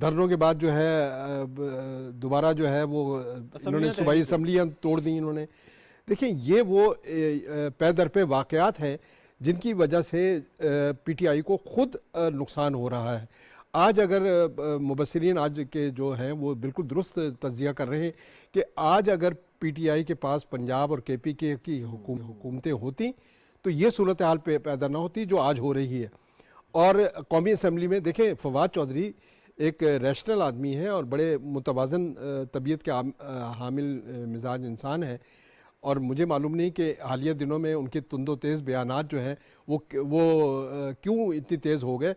دھرنوں کے بعد جو ہے دوبارہ جو ہے وہ انہوں نے صوبائی اسمبلیاں توڑ دیں انہوں نے. دیکھیں یہ وہ پے در پہ واقعات ہیں جن کی وجہ سے پی ٹی آئی کو خود نقصان ہو رہا ہے. آج اگر مبصرین آج کے جو ہیں وہ بالکل درست تجزیہ کر رہے ہیں کہ آج اگر پی ٹی آئی کے پاس پنجاب اور کے پی کے کی حکومتیں ہوتی تو یہ صورتحال پیدا نہ ہوتی جو آج ہو رہی ہے. اور قومی اسمبلی میں دیکھیں فواد چودھری ایک ریشنل آدمی ہے اور بڑے متوازن طبیعت کے حامل مزاج انسان ہے، اور مجھے معلوم نہیں کہ حالیہ دنوں میں ان کے تند و تیز بیانات جو ہیں وہ کیوں اتنی تیز ہو گئے.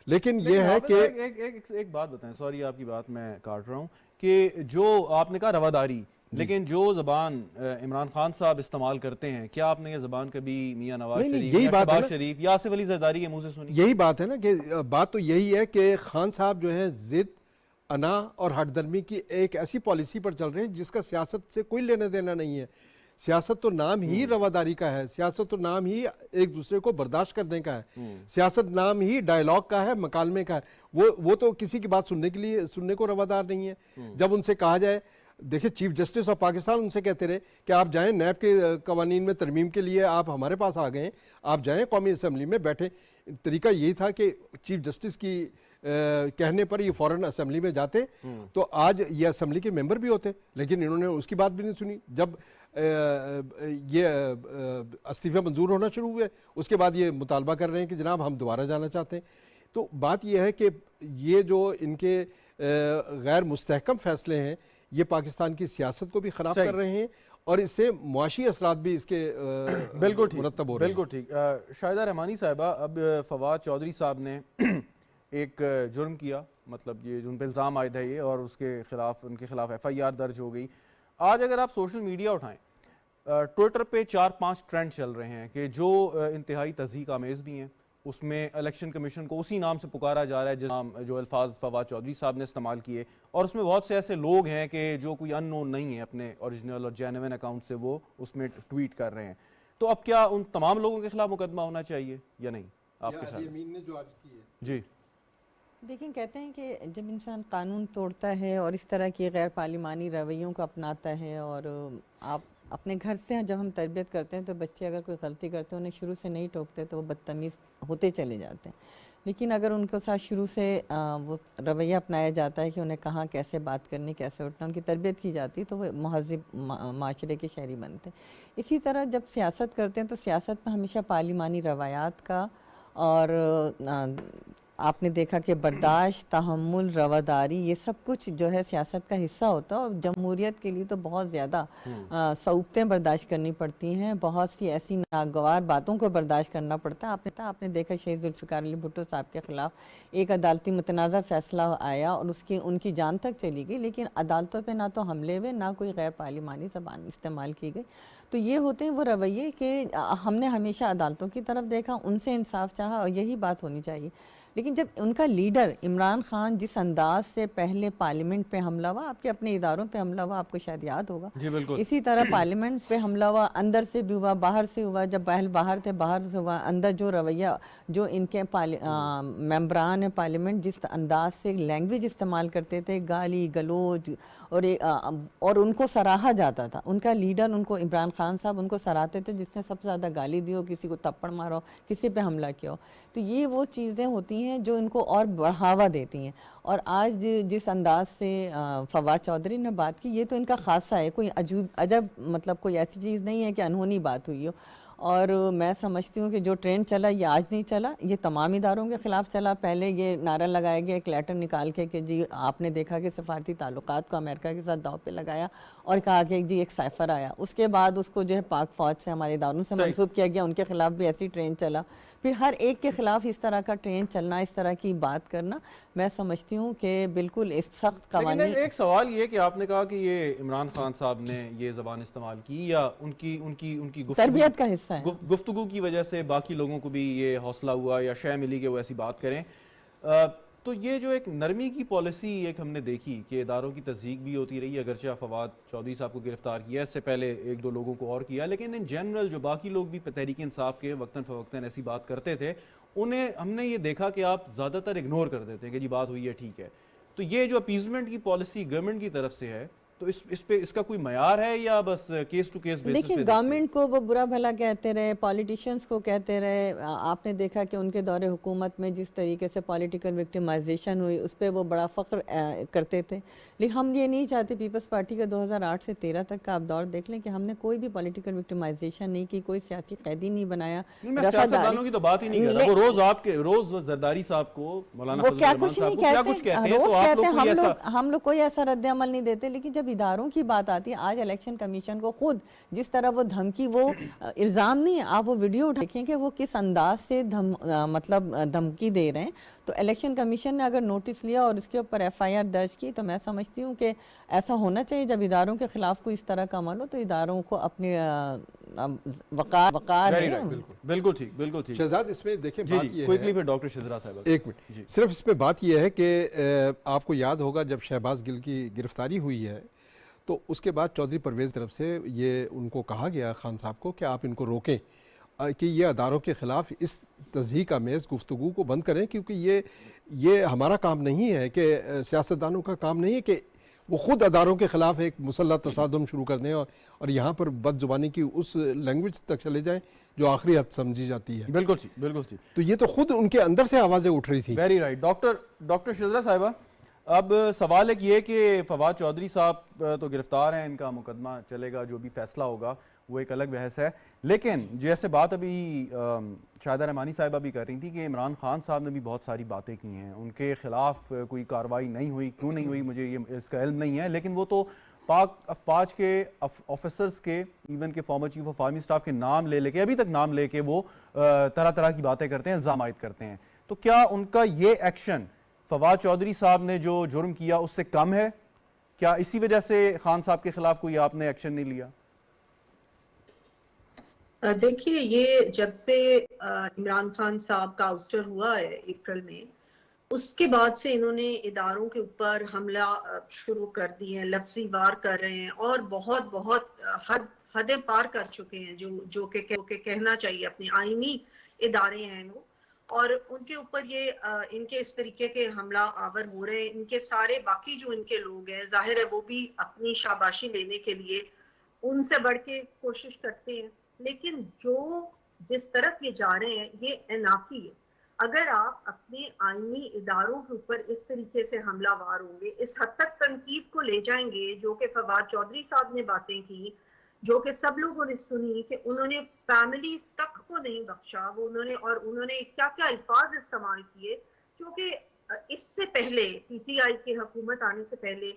لیکن یہ ہے کہ ایک بات بتائیں، سوری آپ کی بات میں کاٹ رہا ہوں، کہ جو آپ نے کہا رواداری، لیکن جو زبان عمران خان صاحب استعمال کرتے ہیں، کیا آپ نے یہ زبان کبھی میاں نواز شریف یا شہباز شریف یا آصف علی زرداری کے منہ سے سنی؟ یہی بات ہے نا کہ بات تو یہی ہے کہ خان صاحب جو ہے ضد، انا اور ہٹ درمی کی ایک ایسی پالیسی پر چل رہے ہیں جس کا سیاست سے کوئی لینا دینا نہیں ہے. سیاست تو نام ہی رواداری کا ہے، سیاست تو نام ہی ایک دوسرے کو برداشت کرنے کا ہے، سیاست نام ہی ڈائلاگ کا ہے، مکالمے کا ہے. وہ تو کسی کی بات سننے کو روادار نہیں ہے. جب ان سے کہا جائے، دیکھیں چیف جسٹس آف پاکستان ان سے کہتے رہے کہ آپ جائیں نیب کے قوانین میں ترمیم کے لیے، آپ ہمارے پاس آ گئے ہیں، آپ جائیں قومی اسمبلی میں بیٹھیں. طریقہ یہی تھا کہ چیف جسٹس کی کہنے پر یہ فوراً اسمبلی میں جاتے تو آج یہ اسمبلی کے ممبر بھی ہوتے، لیکن انہوں نے اس کی بات بھی نہیں سنی. جب یہ استعفے منظور ہونا شروع ہوئے اس کے بعد یہ مطالبہ کر رہے ہیں کہ جناب ہم دوبارہ جانا چاہتے ہیں. تو بات یہ ہے کہ یہ جو ان کے غیر مستحکم فیصلے ہیں یہ پاکستان کی سیاست کو بھی خراب کر رہے ہیں اور اس سے معاشی اثرات بھی اس کے مرتب ہو رہے ہیں. بالکل ٹھیک. شاہدہ رحمانی صاحبہ، اب فواد چودھری صاحب نے ایک جرم کیا، مطلب یہ ان پہ الزام عائد ہے یہ، اور اس کے خلاف ان کے خلاف ایف آئی آر درج ہو گئی. آج اگر آپ سوشل میڈیا اٹھائیں، ٹویٹر پہ 4-5 ٹرینڈ چل رہے ہیں کہ جو انتہائی تضحیک آمیز بھی ہیں، اس میں الیکشن کمیشن کو اسی نام سے پکارا جا رہا ہے جس نام جو الفاظ فواد چودھری صاحب نے استعمال کیے، اور اس میں بہت سے ایسے لوگ ہیں کہ جو کوئی ان نون نہیں ہے، اپنے اوریجنل اور جینوین اکاؤنٹ سے وہ اس میں ٹویٹ کر رہے ہیں. تو اب کیا ان تمام لوگوں کے خلاف مقدمہ ہونا چاہیے یا نہیں؟ آپ کے خیال میں؟ جی دیکھیں، کہتے ہیں کہ جب انسان قانون توڑتا ہے اور اس طرح کی غیر پارلیمانی رویوں کو اپناتا ہے، اور آپ اپنے گھر سے جب ہم تربیت کرتے ہیں تو بچے اگر کوئی غلطی کرتے ہیں انہیں شروع سے نہیں ٹوکتے تو وہ بدتمیز ہوتے چلے جاتے ہیں. لیکن اگر ان کے ساتھ شروع سے وہ رویہ اپنایا جاتا ہے کہ انہیں کہاں کیسے بات کرنی، کیسے اٹھنا، ان کی تربیت کی جاتی تو وہ مہذب معاشرے کے شہری بنتے. اسی طرح جب سیاست کرتے ہیں تو سیاست میں ہمیشہ پارلیمانی روایات کا، اور آپ نے دیکھا کہ برداشت، تحمل، رواداری، یہ سب کچھ جو ہے سیاست کا حصہ ہوتا ہے. اور جمہوریت کے لیے تو بہت زیادہ صعوبتیں برداشت کرنی پڑتی ہیں، بہت سی ایسی ناگوار باتوں کو برداشت کرنا پڑتا ہے. آپ نے دیکھا شہید ذوالفقار علی بھٹو صاحب کے خلاف ایک عدالتی متنازع فیصلہ آیا اور ان کی جان تک چلی گئی، لیکن عدالتوں پہ نہ تو حملے ہوئے، نہ کوئی غیر پارلیمانی زبان استعمال کی گئی. تو یہ ہوتے ہیں وہ رویے کہ ہم نے ہمیشہ عدالتوں کی طرف دیکھا، ان سے انصاف چاہا، اور یہی بات ہونی چاہیے. لیکن جب ان کا لیڈر عمران خان جس انداز سے پہلے پارلیمنٹ پہ حملہ ہوا، آپ کے اپنے اداروں پہ حملہ ہوا، آپ کو شاید یاد ہوگا، جی بالکل، اسی طرح پارلیمنٹ پہ حملہ ہوا، اندر سے بھی ہوا، باہر سے ہوا. جب باہر تھے، باہر سے ہوا، اندر جو رویہ جو ان کے ممبران پارلیمنٹ جس انداز سے لینگویج استعمال کرتے تھے، گالی گلوچ، اور ان کو سراہا جاتا تھا. ان کا لیڈر، ان کو عمران خان صاحب ان کو سراہتے تھے جس نے سب سے زیادہ گالی دی ہو، کسی کو تپڑ مارا ہو، کسی پہ حملہ کیا ہو. تو یہ وہ چیزیں ہوتی ہیں جو ان کو اور بڑھاوا دیتی ہیں. اور آج جس انداز سے فواد چودھری نے بات کی، یہ تو ان کا خاصہ ہے، کوئی عجب مطلب کوئی ایسی چیز نہیں ہے کہ انہونی بات ہوئی ہو. اور میں سمجھتی ہوں کہ جو ٹرینڈ چلا یہ آج نہیں چلا، یہ تمام اداروں کے خلاف چلا. پہلے یہ نعرہ لگایا گیا ایک لیٹر نکال کے کہ جی آپ نے دیکھا کہ سفارتی تعلقات کو امریکہ کے ساتھ داؤ پہ لگایا، اور کہا کہ جی ایک سائفر آیا. اس کے بعد اس کو جو ہے پاک فوج سے، ہمارے اداروں سے منسوب کیا گیا، ان کے خلاف بھی ایسی ٹرینڈ چلا. پھر ہر ایک کے خلاف اس طرح کا ٹرینڈ چلنا، اس طرح کی بات کرنا، میں سمجھتی ہوں کہ بالکل اس سخت قوانین. لیکن ایک سوال یہ کہ آپ نے کہا کہ یہ عمران خان صاحب نے یہ زبان استعمال کی یا ان کی تربیت کا حصہ ہے، گفتگو کی وجہ سے باقی لوگوں کو بھی یہ حوصلہ ہوا یا شے ملی کہ وہ ایسی بات کریں. تو یہ جو ایک نرمی کی پالیسی ایک ہم نے دیکھی کہ اداروں کی تصدیق بھی ہوتی رہی، اگرچہ فواد چودھری صاحب کو گرفتار کیا، اس سے پہلے 1-2 لوگوں کو اور کیا، لیکن ان جنرل جو باقی لوگ بھی تحریک انصاف کے وقتاً فوقتاً ایسی بات کرتے تھے، انہیں ہم نے یہ دیکھا کہ آپ زیادہ تر اگنور کر دیتے ہیں کہ جی بات ہوئی ہے ٹھیک ہے. تو یہ جو اپیزمنٹ کی پالیسی گورنمنٹ کی طرف سے ہے تو اس پہ اس کا کوئی معیار ہے یا بس کیس ٹو کیس بیسس پہ؟ دیکھیں گورنمنٹ کو وہ برا بھلا کہتے رہے, پالیٹیشینز کو کہتے رہے. آپ نے دیکھا کہ ان کے دور حکومت میں جس طریقے سے پولیٹیکل وکٹمائزیشن ہوئی اس پہ وہ بڑا فخر کرتے تھے. لیکن ہم یہ نہیں چاہتے, پیپلز پارٹی کا 2008 سے 13 تک کا آپ دور دیکھ لیں کہ ہم نے کوئی بھی پولیٹیکل وکٹمائزیشن نہیں کی, کوئی سیاسی قیدی نہیں بنایا. میں سیاستدانوں کی تو بات ہی نہیں کر رہا, وہ روز آپ کے روز زرداری صاحب کو, مولانا وہ فضل کیا الرحمان کچھ صاحب نہیں کو کیا کچھ کہتے ہیں, روز تو آپ کہتے لوگ ہیں, کوئی ایسا ہم لوگ کوئی ایسا رد عمل نہیں دیتے. لیکن جب اداروں کی بات آتی ہے, آج الیکشن کمیشن کو خود جس طرح وہ دھمکی, وہ الزام نہیں ہے, آپ وہ ویڈیو دیکھیں کہ وہ کس انداز سے مطلب دھمکی دے رہے ہیں. تو الیکشن کمیشن نے اگر نوٹس لیا اور اس کے اوپر ایف آئی آر درج کی, تو میں سمجھتی ہوں کہ ایسا ہونا چاہیے. جب اداروں کے خلاف کوئی اس طرح کا عمل ہو تو اداروں کو اپنے وقار ہے. بالکل ٹھیک, بالکل ٹھیک. شہزاد اس میں دیکھیں بات یہ ہے, کوئکلی پہ ڈاکٹر شزرا صاحب ایک منٹ, صرف اس پہ بات یہ ہے کہ آپ کو یاد ہوگا جب شہباز گل کی گرفتاری ہوئی ہے تو اس کے بعد چودھری پرویز طرف سے یہ ان کو کہا گیا خان صاحب کو کہ آپ ان کو روکیں کہ یہ اداروں کے خلاف اس تضحیک آمیز گفتگو کو بند کریں, کیونکہ یہ ہمارا کام نہیں ہے, کہ سیاستدانوں کا کام نہیں ہے کہ وہ خود اداروں کے خلاف ایک مسلح تصادم شروع کر دیں اور یہاں پر بد زبانی کی اس لینگویج تک چلے جائیں جو آخری حد سمجھی جاتی ہے. بالکل ٹھیک, بالکل ٹھیک. تو یہ تو خود ان کے اندر سے آوازیں اٹھ رہی تھیں. Very right. ڈاکٹر شزرا صاحبہ, اب سوال ایک یہ کہ فواد چودھری صاحب تو گرفتار ہیں, ان کا مقدمہ چلے گا, جو بھی فیصلہ ہوگا وہ ایک الگ بحث ہے. لیکن جیسے بات ابھی شاہدہ رحمانی صاحبہ بھی کر رہی تھی کہ عمران خان صاحب نے بھی بہت ساری باتیں کی ہیں, ان کے خلاف کوئی کارروائی نہیں ہوئی, کیوں نہیں ہوئی مجھے یہ اس کا علم نہیں ہے, لیکن وہ تو پاک افواج کے آفیسرز کے, ایون کہ farmer chief of army staff کے نام لے کے ابھی تک نام لے کے وہ طرح طرح کی باتیں کرتے ہیں, الزام عائد کرتے ہیں. تو کیا ان کا یہ ایکشن فواد چودھری صاحب نے جو جرم کیا اس سے کم ہے؟ کیا اسی وجہ سے خان صاحب کے خلاف کوئی آپ نے ایکشن نہیں لیا؟ دیکھیے, یہ جب سے عمران خان صاحب کا آؤسٹر ہوا ہے اپریل میں, اس کے بعد سے انہوں نے اداروں کے اوپر حملہ شروع کر دی ہیں, لفظی وار کر رہے ہیں اور بہت بہت حدیں پار کر چکے ہیں, جو کہ کہنا چاہیے اپنے آئینی ادارے ہیں وہ, اور ان کے اوپر یہ ان کے اس طریقے کے حملہ آور ہو رہے ہیں. ان کے سارے باقی جو ان کے لوگ ہیں, ظاہر ہے وہ بھی اپنی شاباشی لینے کے لیے ان سے بڑھ کے کوشش کرتے ہیں, لیکن جس طرف یہ جا رہے ہیں یہ انافی ہے. اگر آپ اپنے آئینی اداروں کے اوپر اس طریقے سے حملہ وار ہوں گے, اس حد تک تنقید کو لے جائیں گے جو کہ فواد چودھری صاحب نے باتیں کی, جو کہ سب لوگوں نے سنی, کہ انہوں نے فیملیز تک کو نہیں بخشا, انہوں نے کیا کیا الفاظ استعمال کیے جو کہ اس سے پہلے پی ٹی آئی کی حکومت آنے سے پہلے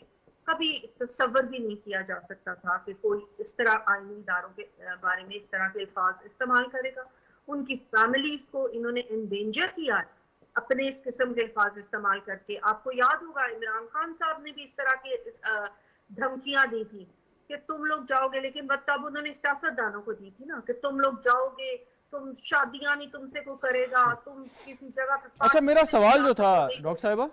کبھی تصور بھی نہیں کیا جا سکتا تھا کہ کوئی اس طرح آئینی اداروں کے بارے میں اس طرح کے الفاظ استعمال کرے گا. ان کی فیملیز کو انہوں نے انڈینجر کیا ہے اپنے اس قسم کے الفاظ استعمال کر کے. آپ کو یاد ہوگا عمران خان صاحب نے بھی اس طرح کی دھمکیاں دی تھی کہ تم لوگ جاؤ گے, لیکن تب انہوں نے سیاستدانوں کو دی تھی نا کہ تم لوگ جاؤ گے, تم شادیاں نہیں تم سے کوئی کرے گا, تم کسی جگہ پہ. اچھا, میرا سوال جو تھا ڈاکٹر صاحبہ,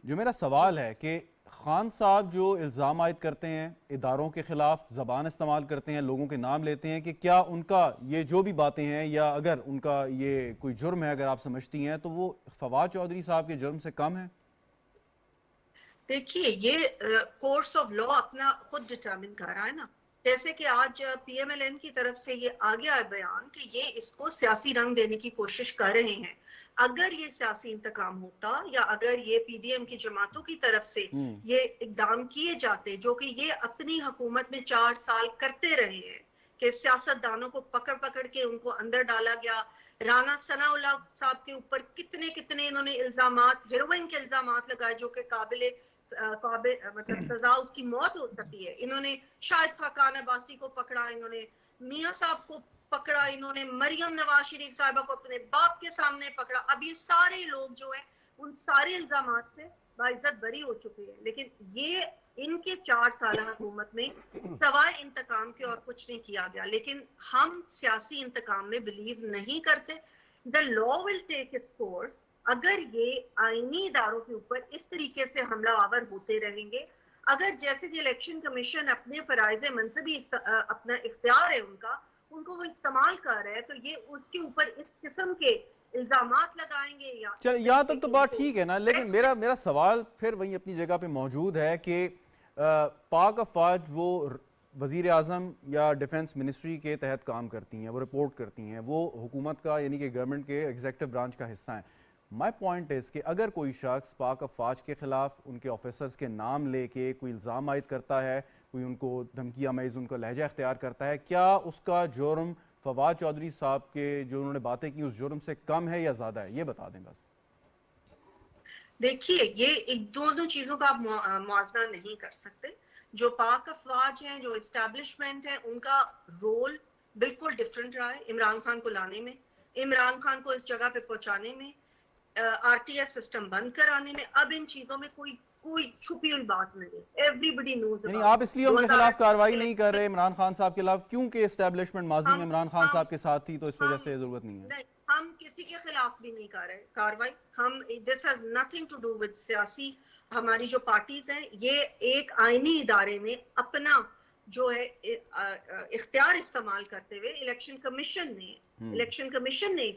جو میرا سوال ہے کہ خان صاحب جو الزام عائد کرتے ہیں اداروں کے خلاف, زبان استعمال کرتے ہیں, لوگوں کے نام لیتے ہیں, کہ کیا ان کا یہ جو بھی باتیں ہیں, یا اگر ان کا یہ کوئی جرم ہے اگر آپ سمجھتی ہیں, تو وہ فواد چودھری صاحب کے جرم سے کم ہے؟ دیکھیے, یہ کورس آف لا اپنا خود ڈٹرمن کر رہا ہے نا. جیسے کہ آج پی ایم ایل این کی طرف سے یہ آ گیا ہے بیان کہ یہ اس کو سیاسی رنگ دینے کی کوشش کر رہے ہیں. اگر یہ سیاسی انتقام ہوتا, یا اگر یہ پی ڈی ایم کی جماعتوں کی طرف سے یہ اقدام کیے جاتے جو کہ یہ اپنی حکومت میں 4 سال کرتے رہے ہیں, کہ سیاستدانوں کو پکڑ کے ان کو اندر ڈالا گیا. رانا ثناء اللہ صاحب کے اوپر کتنے انہوں نے الزامات, ہیروئن کے الزامات لگائے جو کہ قابل مطلب سزا اس کی موت ہو سکتی ہے. انہوں نے شاہد خاقان عباسی کو پکڑا, انہوں نے میاں صاحب کو پکڑا, انہوں نے مریم نواز شریف صاحبہ کو اپنے باپ کے سامنے پکڑا. اب یہ سارے لوگ جو ہیں ان سارے الزامات سے باعزت بری ہو چکے ہیں, لیکن یہ ان کے 4 سالہ حکومت میں سوائے انتقام کے اور کچھ نہیں کیا گیا. لیکن ہم سیاسی انتقام میں بلیو نہیں کرتے. The law will take its course. اگر یہ آئینی اداروں کے اوپر اس طریقے سے حملہ آور ہوتے رہیں گے, اگر جیسے کہ الیکشن کمیشن اپنے فرائض منصبی اپنا اختیار ہے ان کو وہ استعمال کر رہے ہیں, تو یہ اس کے اوپر اس قسم کے الزامات لگائیں گے یا چل یہاں تک تو بات ٹھیک ہے نا، لیکن میرا سوال پھر وہیں اپنی جگہ پہ موجود ہے کہ پاک افواج وہ وزیر اعظم یا ڈیفنس منسٹری کے تحت کام کرتی ہیں، وہ رپورٹ کرتی ہیں، وہ حکومت کا یعنی کہ گورنمنٹ کے ایگزیکٹو برانچ کا حصہ ہیں. مائی پوائنٹ از کہ اگر کوئی شخص پاک افواج کے خلاف ان کے آفیسرز کے نام لے کے کوئی الزام عائد کرتا ہے، کوئی ان کو دھمکی آمیز ان کا لہجہ اختیار کرتا ہے، کیا اس کا جرم فواد چودھری صاحب کے جو انہوں نے باتیں کی اس جرم سے کم ہے یا زیادہ ہے؟ یہ بتا دیں بس. دیکھیے یہ دونوں چیزوں کا آپ موازنہ نہیں کر سکتے. جو پاک افواج ہیں، جو اسٹیبلشمنٹ ہے، ان کا رول بالکل ڈفرینٹ رہا ہے عمران خان کو لانے میں، عمران خان کو اس جگہ پہ پہنچانے میں، آر ٹی ایس سسٹم بند کرانے میں. اب ان چیزوں میں کوئی چھپی ہوئی بات نہیں ہے. ایوری بڈی نوز. یعنی آپ اس لیے ان کے خلاف کارروائی نہیں کر رہے عمران خان صاحب کے خلاف کیونکہ اسٹیبلشمنٹ ماضی میں عمران خان صاحب کے ساتھ تھی، تو اس وجہ سے ضرورت نہیں ہے؟ نہیں، ہم کسی کے خلاف بھی نہیں کر رہے کاروائی. ہم this has nothing to do with سیاسی. ہماری جو پارٹیز ہیں یہ ایک آئینی ادارے میں اپنا جو ہے اختیار استعمال کرتے ہوئے الیکشن کمیشن نے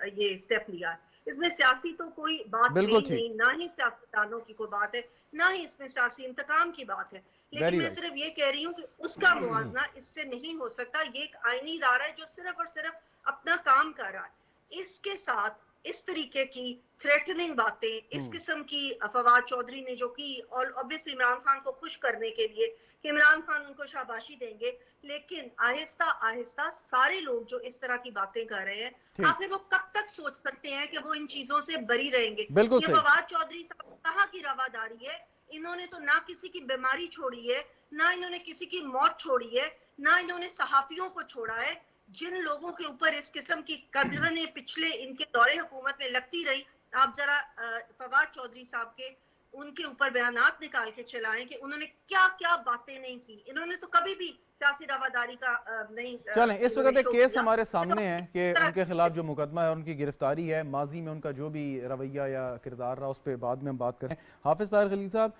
یہ اسٹیپ لیا ہے. اس میں سیاسی تو کوئی بات نہیں، نہ ہی سیاستدانوں کی کوئی بات ہے، نہ ہی اس میں سیاسی انتقام کی بات ہے. لیکن میں صرف یہ کہہ رہی ہوں کہ اس کا موازنہ اس سے نہیں ہو سکتا. یہ ایک آئینی ادارہ ہے جو صرف اور صرف اپنا کام کر رہا ہے. اس کے ساتھ اس طریقے کی تھریٹننگ باتیں، اس قسم کی فواد چودھری نے جو کی، اور obviously عمران خان کو خوش کرنے کے لیے کہ عمران خان ان کو شاباشی دیں گے، لیکن آہستہ آہستہ سارے لوگ جو اس طرح کی باتیں کر رہے ہیں، آخر وہ کب تک سوچ سکتے ہیں کہ وہ ان چیزوں سے بری رہیں گے؟ یہ فواد چودھری صاحب کہاں کی رواداری ہے؟ انہوں نے تو نہ کسی کی بیماری چھوڑی ہے، نہ انہوں نے کسی کی موت چھوڑی ہے، نہ انہوں نے صحافیوں کو چھوڑا ہے. جن لوگوں کے اوپر اس قسم کی قدریں پچھلے ان کے دور حکومت میں لگتی رہی، آپ ذرا فواد چودھری صاحب کے ان کے اوپر بیانات نکال کے چلائیں کہ انہوں نے کیا کیا باتیں نہیں کی. انہوں نے تو کبھی بھی سیاسی رواداری کا نہیں. چلیں اس وقت ایک کیس ہمارے سامنے ہے کہ ان کے خلاف جو مقدمہ ہے، ان کی گرفتاری ہے، ماضی میں ان کا جو بھی رویہ یا کردار رہا اس پہ بعد میں ہم بات کریں. حافظ طاہر خلیل صاحب،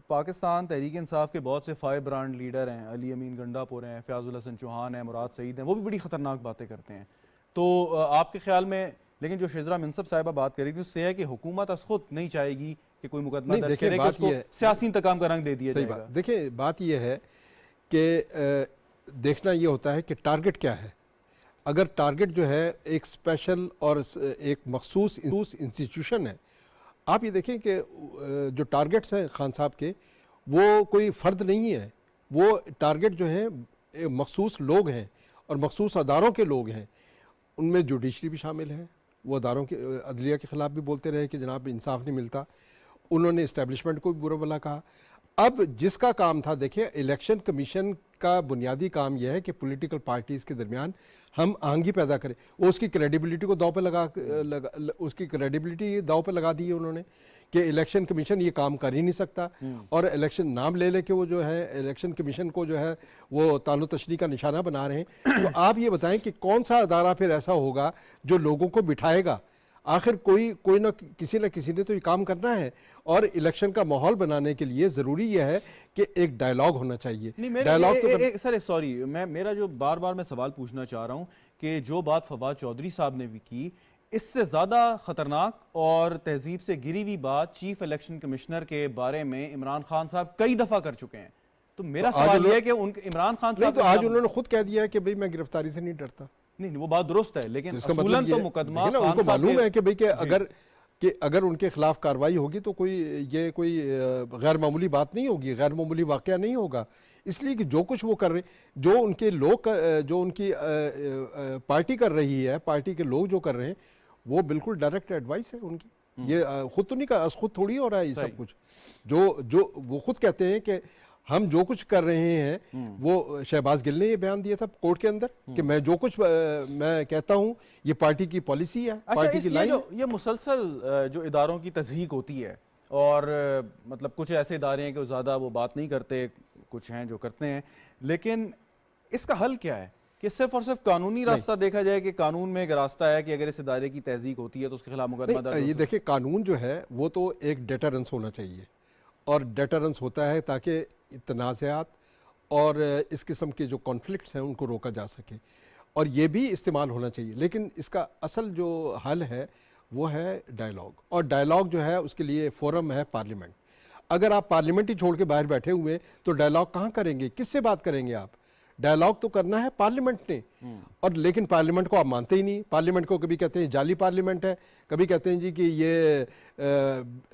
پاکستان تحریک انصاف کے بہت سے فائر برانڈ لیڈر ہیں، علی امین گنڈا پور ہیں، فیاض الحسن چوہان ہیں، مراد سعید ہیں، وہ بھی بڑی خطرناک باتیں کرتے ہیں. تو آپ کے خیال میں، لیکن جو شزرا منصب صاحبہ بات کر رہی تھی اس سے ہے کہ حکومت از خود نہیں چاہے گی کہ کوئی مقدمہ درج کرے کہ اس کو سیاسی انتقام کا رنگ دے دیا جائے گا. دیکھیں بات یہ ہے کہ دیکھنا یہ ہوتا ہے کہ ٹارگٹ کیا ہے. اگر ٹارگٹ جو ہے ایک اسپیشل اور ایک مخصوص انسٹیٹیوشن ہے، آپ یہ دیکھیں کہ جو ٹارگٹس ہیں خان صاحب کے، وہ کوئی فرد نہیں ہے، وہ ٹارگٹ جو ہیں مخصوص لوگ ہیں اور مخصوص اداروں کے لوگ ہیں. ان میں جوڈیشری بھی شامل ہے. وہ اداروں کے عدلیہ کے خلاف بھی بولتے رہے کہ جناب انصاف نہیں ملتا. انہوں نے اسٹیبلشمنٹ کو بھی برا بھلا کہا. اب جس کا کام تھا، دیکھیں الیکشن کمیشن کا بنیادی کام یہ ہے کہ پولیٹیکل پارٹیز کے درمیان ہم آہنگی پیدا کریں. وہ اس کی کریڈیبلٹی کو داؤ پہ لگا دی ہے انہوں نے کہ الیکشن کمیشن یہ کام کر ہی نہیں سکتا، اور الیکشن نام لے لے کے وہ جو ہے الیکشن کمیشن کو جو ہے وہ تال و تشنی کا نشانہ بنا رہے ہیں. تو آپ یہ بتائیں کہ کون سا ادارہ پھر ایسا ہوگا جو لوگوں کو بٹھائے گا؟ آخر کوئی نہ کسی نے تو یہ کام کرنا ہے، اور الیکشن کا ماحول بنانے کے لیے ضروری یہ ہے کہ ایک ڈائلاگ ہونا چاہیے. سر سوری، میرا جو بار بار میں سوال پوچھنا چاہ رہا ہوں کہ جو بات فواد چودھری صاحب نے بھی کی، اس سے زیادہ خطرناک اور تہذیب سے گری ہوئی بات چیف الیکشن کمشنر کے بارے میں عمران خان صاحب کئی دفعہ کر چکے ہیں. تو میرا سوال یہ ہے کہ عمران خان صاحب تو آج انہوں نے خود کہہ دیا ہے کہ بھئی میں گرفتاری سے نہیں ڈرتا. نہیں وہ بات درست ہے، لیکن اصولاً تو مقدمہ ان کو معلوم ہے کہ بھئی کہ اگر ان کے خلاف کارروائی ہوگی تو یہ کوئی غیر معمولی بات نہیں ہوگی، غیر معمولی واقعہ نہیں ہوگا. اس لیے کہ جو کچھ وہ کر رہے ہیں، جو ان کے لوگ، جو ان کی پارٹی کر رہی ہے، پارٹی کے لوگ جو کر رہے ہیں، وہ بالکل ڈائریکٹ ایڈوائس ہے ان کی. یہ خود تو نہیں کر، خود تھوڑی ہو رہا ہے یہ سب کچھ. جو وہ خود کہتے ہیں کہ ہم جو کچھ کر رہے ہیں، وہ شہباز گل نے یہ بیان دیا تھا کورٹ کے اندر کہ میں جو کچھ میں کہتا ہوں یہ پارٹی کی پالیسی ہے، پارٹی کی لائن. یہ مسلسل جو اداروں کی تضحیق ہوتی ہے، اور مطلب کچھ ایسے ادارے ہیں کہ زیادہ وہ بات نہیں کرتے، کچھ ہیں جو کرتے ہیں، لیکن اس کا حل کیا ہے؟ کہ صرف اور صرف قانونی راستہ دیکھا جائے کہ قانون میں ایک راستہ ہے کہ اگر اس ادارے کی تضحیق ہوتی ہے تو اس کے خلاف مقدمہ درج. یہ دیکھیں قانون جو ہے وہ تو ایک ڈیٹرنس ہونا چاہیے، اور ڈیٹرنس ہوتا ہے تاکہ تنازعات اور اس قسم کے جو کانفلکٹس ہیں ان کو روکا جا سکے. اور یہ بھی استعمال ہونا چاہیے، لیکن اس کا اصل جو حل ہے وہ ہے ڈائلاگ، اور ڈائلاگ جو ہے اس کے لیے فورم ہے پارلیمنٹ۔ اگر آپ پارلیمنٹ ہی چھوڑ کے باہر بیٹھے ہوئے تو ڈائلاگ کہاں کریں گے؟ کس سے بات کریں گے آپ؟ ڈائلاگ تو کرنا ہے پارلیمنٹ نے، اور لیکن پارلیمنٹ کو آپ مانتے ہی نہیں۔ پارلیمنٹ کو کبھی کہتے ہیں جعلی پارلیمنٹ ہے، کبھی کہتے ہیں جی کہ یہ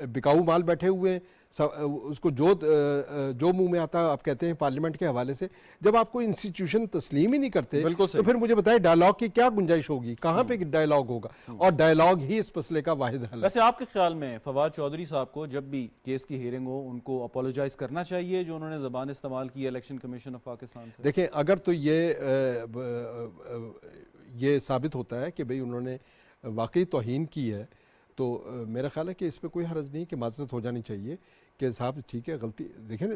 بکاؤ مال بیٹھے ہوئے ہیں، اس کو جو منہ میں آتا آپ کہتے ہیں پارلیمنٹ کے حوالے سے۔ جب آپ کو انسٹیٹیوشن تسلیم ہی نہیں کرتے تو پھر مجھے بتائیں ڈائلاگ کی کیا گنجائش ہوگی؟ کہاں پہ ڈائلاگ ہوگا؟ اور ڈائلاگ ہی اس مسئلے کا واحد حل ہے۔ ویسے آپ کے خیال میں فواد چودھری صاحب کو جب بھی کیس کی ہیئرنگ ہو ان کو اپولوجائز کرنا چاہیے جو انہوں نے زبان استعمال کی الیکشن کمیشن آف پاکستان سے؟ دیکھیں اگر تو یہ ثابت ہوتا ہے کہ بھئی انہوں نے واقعی توہین کی ہے تو میرا خیال ہے کہ اس پہ کوئی حرج نہیں کہ معذرت ہو جانی چاہیے کہ صاحب ٹھیک ہے غلطی، دیکھیں نا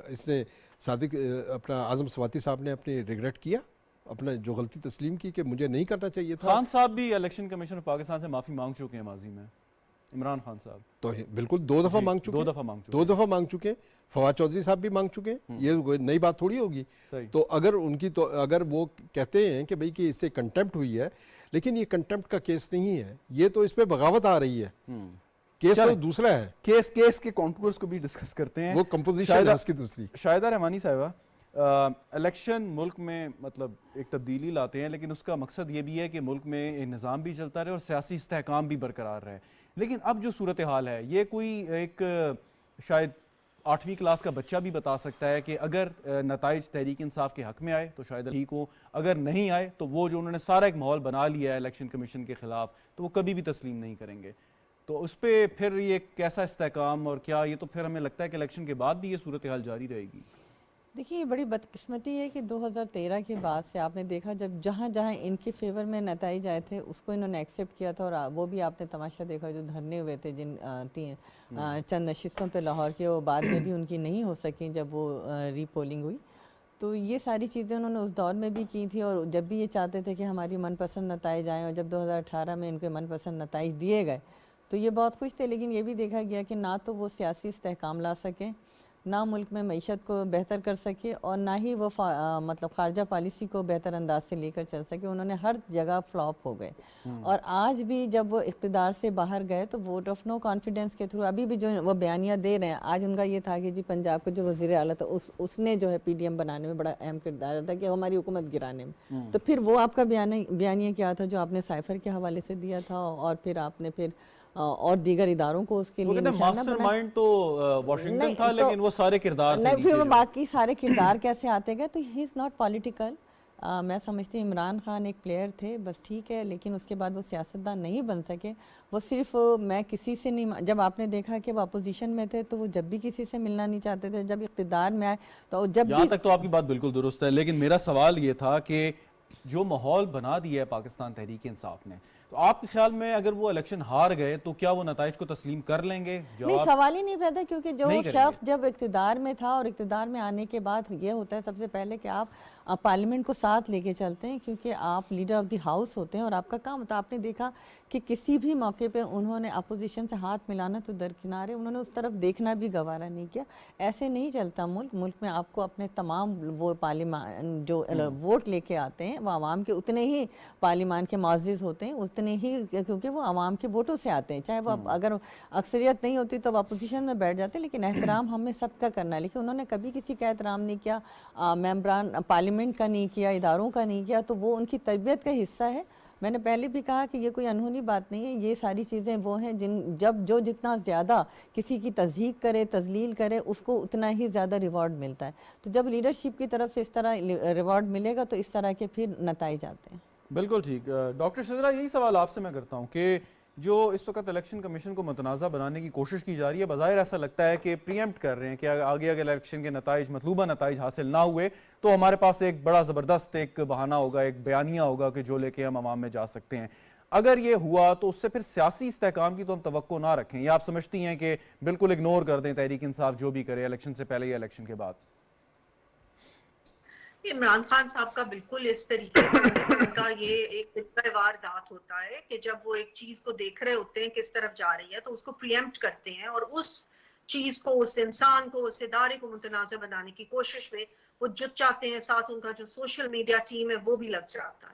اس نے صادق اپنا اعظم سواتی صاحب نے اپنی ریگریٹ کیا، اپنا جو غلطی تسلیم کی کہ مجھے نہیں کرنا چاہیے تھا۔ خان صاحب بھی الیکشن کمیشن آف پاکستان سے معافی مانگ چکے ہیں ماضی میں، عمران خان صاحب تو بالکل 2 دفعہ مانگ چکے، 2 دفعہ مانگ چکے، 2 دفعہ مانگ چکے، فواد چودھری صاحب بھی مانگ چکے، یہ کوئی نئی بات تھوڑی ہوگی۔ تو اگر ان کی تو اگر وہ کہتے ہیں کہ بھئی کہ اس سے کنٹمپٹ ہوئی ہے، لیکن یہ کنٹمپٹ کا کیس نہیں ہے، یہ تو اس پہ بغاوت آ رہی ہے، کیس تو دوسرا ہے۔ کیس کے کانٹورز کو بھی ڈسکس کرتے ہیں، وہ کمپوزیشن ہے اس کی دوسری۔ شاہدہ رحمانی صاحبہ، الیکشن ملک میں مطلب ایک تبدیلی لاتے ہیں لیکن اس کا مقصد یہ بھی ہے کہ ملک میں ایک نظام بھی چلتا رہے اور سیاسی استحکام بھی برقرار رہے، لیکن اب جو صورتحال ہے یہ کوئی ایک شاید 8ویں کلاس کا بچہ بھی بتا سکتا ہے کہ اگر نتائج تحریک انصاف کے حق میں آئے تو شاید ٹھیک ہو، اگر نہیں آئے تو وہ جو انہوں نے سارا ایک ماحول بنا لیا ہے الیکشن کمیشن کے خلاف تو وہ کبھی بھی تسلیم نہیں کریں گے، تو اس پہ پھر یہ کیسا استحکام اور کیا، یہ تو پھر ہمیں لگتا ہے کہ الیکشن کے بعد بھی یہ صورتحال جاری رہے گی۔ دیکھیے یہ بڑی بدقسمتی ہے کہ 2013 کے بعد سے آپ نے دیکھا جب جہاں جہاں ان کے فیور میں نتائج آئے تھے اس کو انہوں نے ایکسیپٹ کیا تھا، اور وہ بھی آپ نے تماشا دیکھا جو دھرنے ہوئے تھے جن چند نشستوں پہ لاہور کے، وہ بعد میں بھی ان کی نہیں ہو سکیں جب وہ ری پولنگ ہوئی، تو یہ ساری چیزیں انہوں نے اس دور میں بھی کی تھی، اور جب بھی یہ چاہتے تھے کہ ہماری من پسند نتائج آئیں، اور جب 2018 میں ان کے من پسند نتائج دیے گئے تو یہ بہت خوش تھے، لیکن یہ بھی دیکھا گیا کہ نہ تو وہ سیاسی استحکام لا سکیں، نہ ملک میں معیشت کو بہتر کر سکے، اور نہ ہی وہ مطلب خارجہ پالیسی کو بہتر انداز سے لے کر چل سکے، انہوں نے ہر جگہ فلاپ ہو گئے، اور آج بھی جب وہ اقتدار سے باہر گئے تو ووٹ آف نو کانفیڈنس کے تھرو ابھی بھی جو وہ بیانیہ دے رہے ہیں، آج ان کا یہ تھا کہ جی پنجاب کا جو وزیر اعلیٰ تھا اس نے جو ہے پی ڈی ایم بنانے میں بڑا اہم کردار تھا کہ ہماری حکومت گرانے میں، تو پھر وہ آپ کا بیانیہ کیا تھا جو آپ نے سائفر کے حوالے سے دیا تھا، اور پھر آپ نے پھر اور دیگر اداروں کو اس کے لیے نشانہ بنایا۔ ماسٹر مائنڈ تو واشنگٹن تھا لیکن وہ سارے کردار تھے، نہیں پھر وہ باقی سارے کردار کیسے آتے گئے، تو ہی از ناٹ پولیٹیکل۔ میں سمجھتی ہوں عمران خان ایک پلیئر تھے بس ٹھیک ہے، لیکن اس کے بعد وہ سیاستدان نہیں بن سکے، وہ صرف میں کسی سے نہیں، جب آپ نے دیکھا کہ وہ اپوزیشن میں تھے تو وہ جب بھی کسی سے ملنا نہیں چاہتے تھے، جب اقتدار میں آئے تو جب بھی، یہاں تک تو آپ کی بات بالکل درست ہے، لیکن میرا سوال یہ تھا کہ جو ماحول بنا دیا ہے پاکستان تحریک انصاف نے، تو آپ کے خیال میں اگر وہ الیکشن ہار گئے تو کیا وہ نتائج کو تسلیم کر لیں گے؟ نہیں سوال ہی نہیں پیدا، کیونکہ جو شخص جب اقتدار میں تھا اور اقتدار میں آنے کے بعد یہ ہوتا ہے سب سے پہلے کہ آپ پارلیمنٹ کو ساتھ لے کے چلتے ہیں، کیونکہ آپ لیڈر آف دی ہاؤس ہوتے ہیں اور آپ کا کام ہوتا ہے۔ آپ نے دیکھا کہ کسی بھی موقع پہ انہوں نے اپوزیشن سے ہاتھ ملانا تو درکنارے، انہوں نے اس طرف دیکھنا بھی گوارا نہیں کیا۔ ایسے نہیں چلتا ملک میں آپ کو اپنے تمام وہ پارلیمان جو ووٹ لے کے آتے ہیں وہ عوام کے اتنے ہی پارلیمان کے معزز ہوتے ہیں، اتنے ہی، کیونکہ وہ عوام کے ووٹوں سے آتے ہیں، چاہے وہ اگر اکثریت نہیں ہوتی تو وہ اپوزیشن میں بیٹھ جاتے، لیکن احترام ہمیں سب کا کرنا ہے، لیکن انہوں نے کبھی کسی کا احترام نہیں کیا، ممبران پارلیمنٹ کا نہیں کیا، اداروں کا نہیں کیا، تو وہ ان کی تربیت کا حصہ ہے۔ میں نے پہلے بھی کہا کہ یہ کوئی انہونی بات نہیں ہے، یہ ساری چیزیں وہ ہیں جب جو جتنا زیادہ کسی کی تضحیق کرے، تذلیل کرے، اس کو اتنا ہی زیادہ ریوارڈ ملتا ہے، تو جب لیڈرشپ کی طرف سے اس طرح ریوارڈ ملے گا تو اس طرح کے پھر نتائج آتے ہیں۔ بالکل ٹھیک۔ ڈاکٹر شذرا یہی سوال آپ سے میں کرتا ہوں کہ جو اس وقت الیکشن کمیشن کو متنازع بنانے کی کوشش کی جا رہی ہے، بظاہر ایسا لگتا ہے کہ پریمپٹ کر رہے ہیں کہ آگے اگر الیکشن کے نتائج مطلوبہ نتائج حاصل نہ ہوئے تو ہمارے پاس ایک بڑا زبردست ایک بہانہ ہوگا، ایک بیانیہ ہوگا کہ جو لے کے ہم عوام میں جا سکتے ہیں۔ اگر یہ ہوا تو اس سے پھر سیاسی استحکام کی تو ہم توقع نہ رکھیں، یا آپ سمجھتی ہیں کہ بالکل اگنور کر دیں تحریک انصاف جو بھی کرے الیکشن سے پہلے یا الیکشن کے بعد؟ عمران خان صاحب کا بالکل اس طریقے سے ان کا یہ ایک طریقہ واردات ہوتا ہے کہ جب وہ ایک چیز کو دیکھ رہے ہوتے ہیں کس طرف جا رہی ہے تو اس کو پریمپٹ کرتے ہیں، اور اس چیز کو، اس انسان کو، اس ادارے کو متنازع بنانے کی کوشش میں وہ جو چاہتے ہیں، ساتھ ان کا جو سوشل میڈیا ٹیم ہے وہ بھی لگ جاتا ہے۔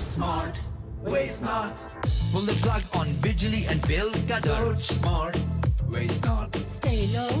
Smart, waste not. Pull the plug on Bijli and Bill Qadar. Smart, waste not. Stay low,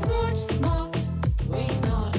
Soch smart, waste not.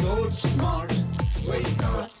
Soch smart, waste not.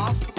off,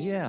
Yeah,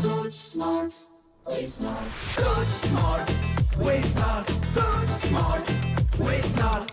Soch smart, waste not. Soch smart, waste not. Soch smart, waste not.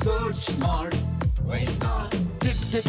Soch smart, waste not. Tip tip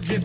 drip,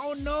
Oh no!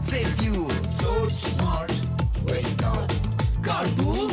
save fuel. Soch smart, waste not. Carpool,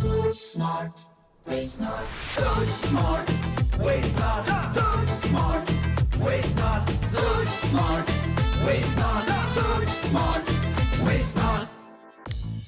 Soch smart, waste not. Soch smart, waste not. Soch smart, waste not. Soch smart, waste not. Soch smart, waste not.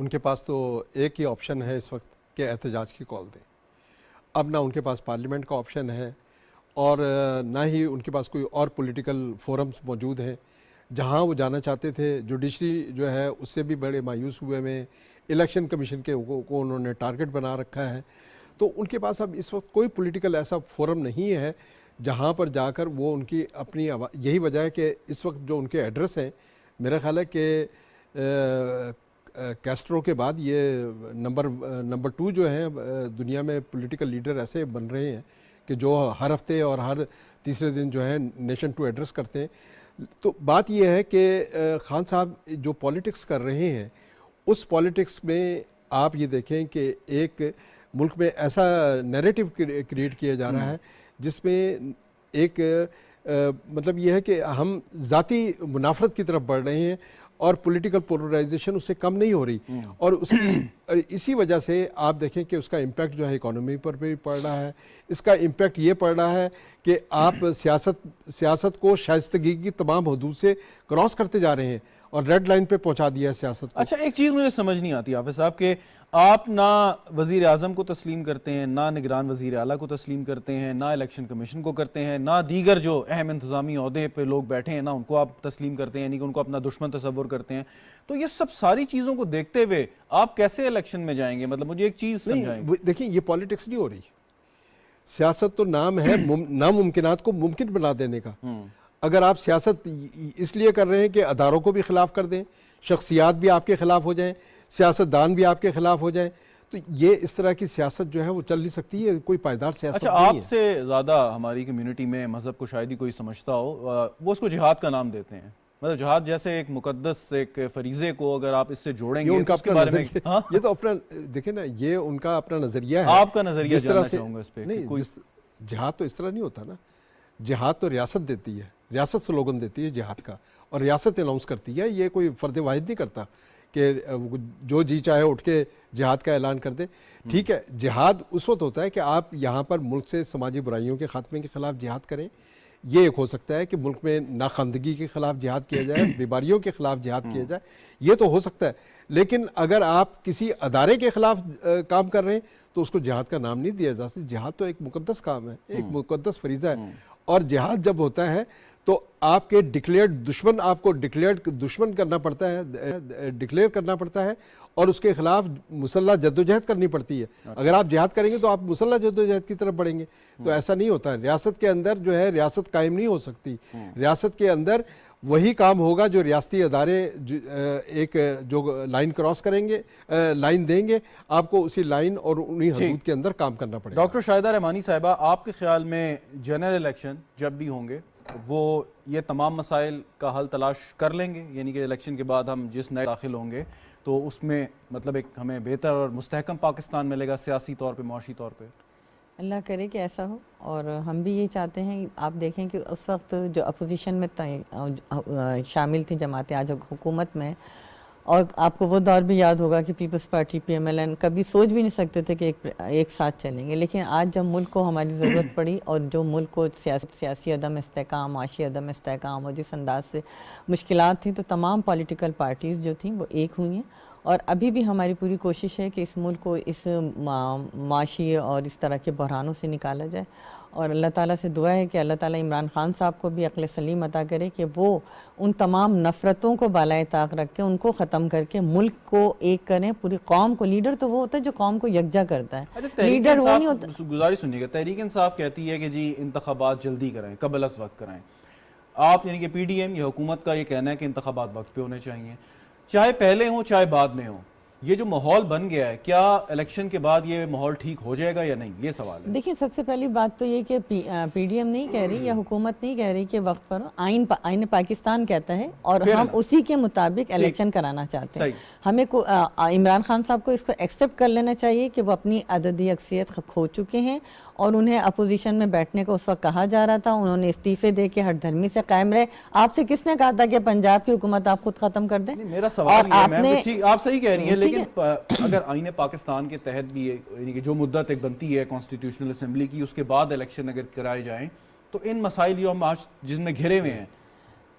ان کے پاس تو ایک ہی option ہے اس وقت کہ احتجاج کی کال دیں. اب نہ ان کے پاس پارلیمنٹ کا آپشن ہے اور نہ ہی ان کے پاس کوئی اور پولیٹیکل فورمز موجود ہیں جہاں وہ جانا چاہتے تھے. جوڈیشری جو ہے اس سے بھی بڑے مایوس ہوئے میں الیکشن کمیشن کے کو انہوں نے ٹارگٹ بنا رکھا ہے. تو ان کے پاس اب اس وقت کوئی پولیٹیکل ایسا فورم نہیں ہے جہاں پر جا کر وہ ان کی اپنی یہی وجہ ہے کہ اس وقت جو ان کے ایڈریس ہیں میرا خیال ہے کہ کیسٹرو کے بعد یہ نمبر 2 جو ہیں دنیا میں پولیٹیکل لیڈر ایسے بن رہے ہیں کہ جو ہر ہفتے اور ہر تیسرے دن جو ہے نیشن ٹو ایڈریس کرتے ہیں. تو بات یہ ہے کہ خان صاحب جو پالیٹکس کر رہے ہیں اس پالیٹکس میں آپ یہ دیکھیں کہ ایک ملک میں ایسا نیریٹو کریٹ کیا جا رہا ہے جس میں ایک مطلب یہ ہے کہ ہم ذاتی منافرت کی طرف بڑھ رہے ہیں اور پولیٹیکل پولرائزیشن اس سے کم نہیں ہو رہی. اور اس کی اسی وجہ سے آپ دیکھیں کہ اس کا امپیکٹ جو ہے اکانومی پر بھی پڑ رہا ہے. اس کا امپیکٹ یہ پڑ رہا ہے کہ آپ سیاست کو شائستگی کی تمام حدود سے کراس کرتے جا رہے ہیں اور ریڈ لائن پہ پہنچا دیا ہے سیاست کو. اچھا ایک چیز مجھے سمجھ نہیں آتی حافظ صاحب کہ آپ نہ وزیر اعظم کو تسلیم کرتے ہیں، نہ نگران وزیر اعلیٰ کو تسلیم کرتے ہیں، نہ الیکشن کمیشن کو کرتے ہیں، نہ دیگر جو اہم انتظامی عہدے پہ لوگ بیٹھے ہیں نہ ان کو آپ تسلیم کرتے ہیں، یعنی کہ ان کو اپنا دشمن تصور کرتے ہیں. تو یہ سب ساری چیزوں کو دیکھتے ہوئے آپ کیسے الیکشن میں جائیں گے؟ مطلب مجھے ایک چیز سمجھائیں. دیکھیں یہ پالیٹکس نہیں ہو رہی. سیاست تو نام ہے ناممکنات کو ممکن بنا دینے کا. اگر آپ سیاست اس لیے کر رہے ہیں کہ اداروں کو بھی خلاف کر دیں، شخصیات بھی آپ کے خلاف ہو جائیں، سیاستدان بھی آپ کے خلاف ہو جائیں، تو یہ اس طرح کی سیاست جو ہے وہ چل نہیں سکتی ہے. کوئی پائیدار سیاست اچھا نہیں ہے. آپ سے زیادہ ہماری کمیونٹی میں مذہب کو شاید ہی کوئی سمجھتا ہو، وہ اس کو جہاد کا نام دیتے ہیں. مطلب جہاد جیسے ایک مقدس ایک فریضے کو اگر آپ اس سے جوڑیں گے یہ ان کا اس کے اپنا بارے میں نظریہ، یہ تو اپنا دیکھیں نا، یہ ان کا اپنا نظریہ ہے. آپ کا نظریہ جاننا چاہوں گا اس پہ. نہیں، جہاد تو اس طرح نہیں ہوتا نا. جہاد تو ریاست دیتی ہے، ریاست سلوگن دیتی ہے جہاد کا، اور ریاست اناؤنس کرتی ہے. یہ کوئی فرد واحد نہیں کرتا کہ جو جی چاہے اٹھ کے جہاد کا اعلان کر دے. ٹھیک ہے، جہاد اس وقت ہوتا ہے کہ آپ یہاں پر ملک سے سماجی برائیوں کے خاتمے کے خلاف جہاد کریں. یہ ایک ہو سکتا ہے کہ ملک میں ناخواندگی کے خلاف جہاد کیا جائے، بیماریوں کے خلاف جہاد کیا جائے، یہ تو ہو سکتا ہے. لیکن اگر آپ کسی ادارے کے خلاف کام کر رہے ہیں تو اس کو جہاد کا نام نہیں دیا جا سکتا. جہاد تو ایک مقدس کام ہے، ایک مقدس فریضہ ہے. اور جہاد جب ہوتا ہے تو آپ کے ڈکلیئرڈ دشمن آپ کو ڈکلیئرڈ دشمن کرنا پڑتا ہے، ڈکلیئر کرنا پڑتا ہے اور اس کے خلاف مسلح جدوجہد کرنی پڑتی ہے. اگر آپ جہاد کریں گے تو آپ مسلح جدوجہد کی طرف بڑھیں گے. تو ایسا نہیں ہوتا ہے. ریاست کے اندر جو ہے ریاست قائم نہیں ہو سکتی. ریاست کے اندر وہی کام ہوگا جو ریاستی ادارے ایک جو لائن کراس کریں گے، لائن دیں گے آپ کو، اسی لائن اور انہی حدود کے اندر کام کرنا پڑے گا. ڈاکٹر شاہدہ رحمانی صاحبہ، آپ کے خیال میں جنرل الیکشن جب بھی ہوں گے وہ یہ تمام مسائل کا حل تلاش کر لیں گے؟ یعنی کہ الیکشن کے بعد ہم جس نئے داخل ہوں گے تو اس میں مطلب ایک ہمیں بہتر اور مستحکم پاکستان ملے گا سیاسی طور پہ، معاشی طور پہ؟ اللہ کرے کہ ایسا ہو، اور ہم بھی یہ چاہتے ہیں. آپ دیکھیں کہ اس وقت جو اپوزیشن میں شامل تھی جماعتیں آج حکومت میں، اور آپ کو وہ دور بھی یاد ہوگا کہ پیپلز پارٹی PMLN کبھی سوچ بھی نہیں سکتے تھے کہ ایک ساتھ چلیں گے. لیکن آج جب ملک کو ہماری ضرورت پڑی اور جو ملک کو سیاسی عدم استحکام، معاشی عدم استحکام اور جس انداز سے مشکلات تھیں، تو تمام پولیٹیکل پارٹیز جو تھیں وہ ایک ہوئی ہیں. اور ابھی بھی ہماری پوری کوشش ہے کہ اس ملک کو اس معاشی اور اس طرح کے بحرانوں سے نکالا جائے. اور اللہ تعالیٰ سے دعا ہے کہ اللہ تعالیٰ عمران خان صاحب کو بھی عقل سلیم عطا کرے کہ وہ ان تمام نفرتوں کو بالائے طاق رکھ کے ان کو ختم کر کے ملک کو ایک کریں، پوری قوم کو. لیڈر تو وہ ہوتا ہے جو قوم کو یکجا کرتا ہے، لیڈر وہ نہیں ہوتا. گزارش سنیے گا، تحریک انصاف کہتی ہے کہ جی انتخابات جلدی کرائیں، قبل از وقت کرائیں. آپ یعنی کہ PDM یہ حکومت کا یہ کہنا ہے کہ انتخابات وقت پہ ہونے چاہیے، چاہے پہلے ہوں چاہے بعد میں ہوں. یہ جو ماحول بن گیا ہے، کیا الیکشن کے بعد یہ ماحول ٹھیک ہو جائے گا یا نہیں؟ یہ سوال ہے. دیکھیں، سب سے پہلی بات تو یہ کہ PDM نہیں کہہ رہی یا حکومت نہیں کہہ رہی کہ وقت پر آئین پاکستان کہتا ہے، اور ہم اسی کے مطابق الیکشن کرانا چاہتے ہیں. ہمیں عمران خان صاحب کو اس کو ایکسیپٹ کر لینا چاہیے کہ وہ اپنی عددی اکثریت کھو چکے ہیں اور انہیں اپوزیشن میں بیٹھنے کو اس وقت کہا جا رہا تھا. انہوں نے استعفے دے کے ہر دھرمی سے قائم رہے. آپ سے کس نے کہا تھا کہ پنجاب کی حکومت آپ خود ختم کر دیں؟ میرا سوال یہ ہے، آپ صحیح کہہ رہی ہیں، لیکن اگر آئین پاکستان کے تحت بھی یعنی کہ جو مدت ایک بنتی ہے کانسٹیٹیوشنل اسمبلی کی، اس کے بعد الیکشن اگر کرائے جائیں تو ان مسائل جو ہم آج جس میں گھرے ہوئے ہیں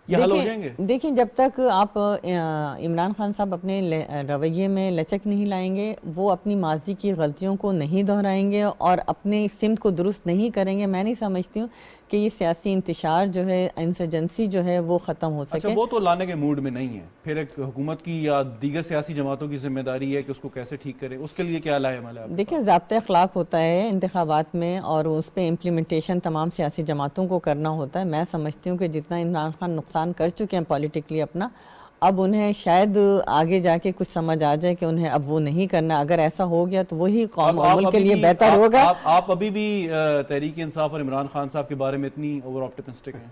یہ حل ہو جائیں گے؟ دیکھیں جب تک آپ عمران خان صاحب اپنے رویے میں لچک نہیں لائیں گے، وہ اپنی ماضی کی غلطیوں کو نہیں دہرائیں گے اور اپنے سمت کو درست نہیں کریں گے، میں نہیں سمجھتی ہوں کہ یہ سیاسی انتشار جو ہے، انسرجنسی جو ہے وہ ختم ہو اچھا سکے۔ وہ تو لانے کے موڈ میں نہیں ہے، پھر ایک حکومت کی یا دیگر سیاسی جماعتوں کی ذمہ داری ہے کہ اس کو کیسے ٹھیک کرے، اس کے لیے کیا لائے عمل ہے؟ دیکھیں ضابطۂ اخلاق ہوتا ہے انتخابات میں اور اس پہ امپلیمنٹیشن تمام سیاسی جماعتوں کو کرنا ہوتا ہے۔ میں سمجھتی ہوں کہ جتنا عمران خان نقصان کر چکے ہیں پولیٹیکلی اپنا، اب انہیں شاید آگے جا کے کچھ سمجھ آ جائے کہ انہیں اب وہ نہیں کرنا، اگر ایسا ہو گیا تو وہی قوم اور ملک کے لیے بہتر ہوگا۔ آپ ابھی بھی تحریک انصاف اور عمران خان صاحب کے بارے میں اتنی اوور آپٹمسٹک ہیں؟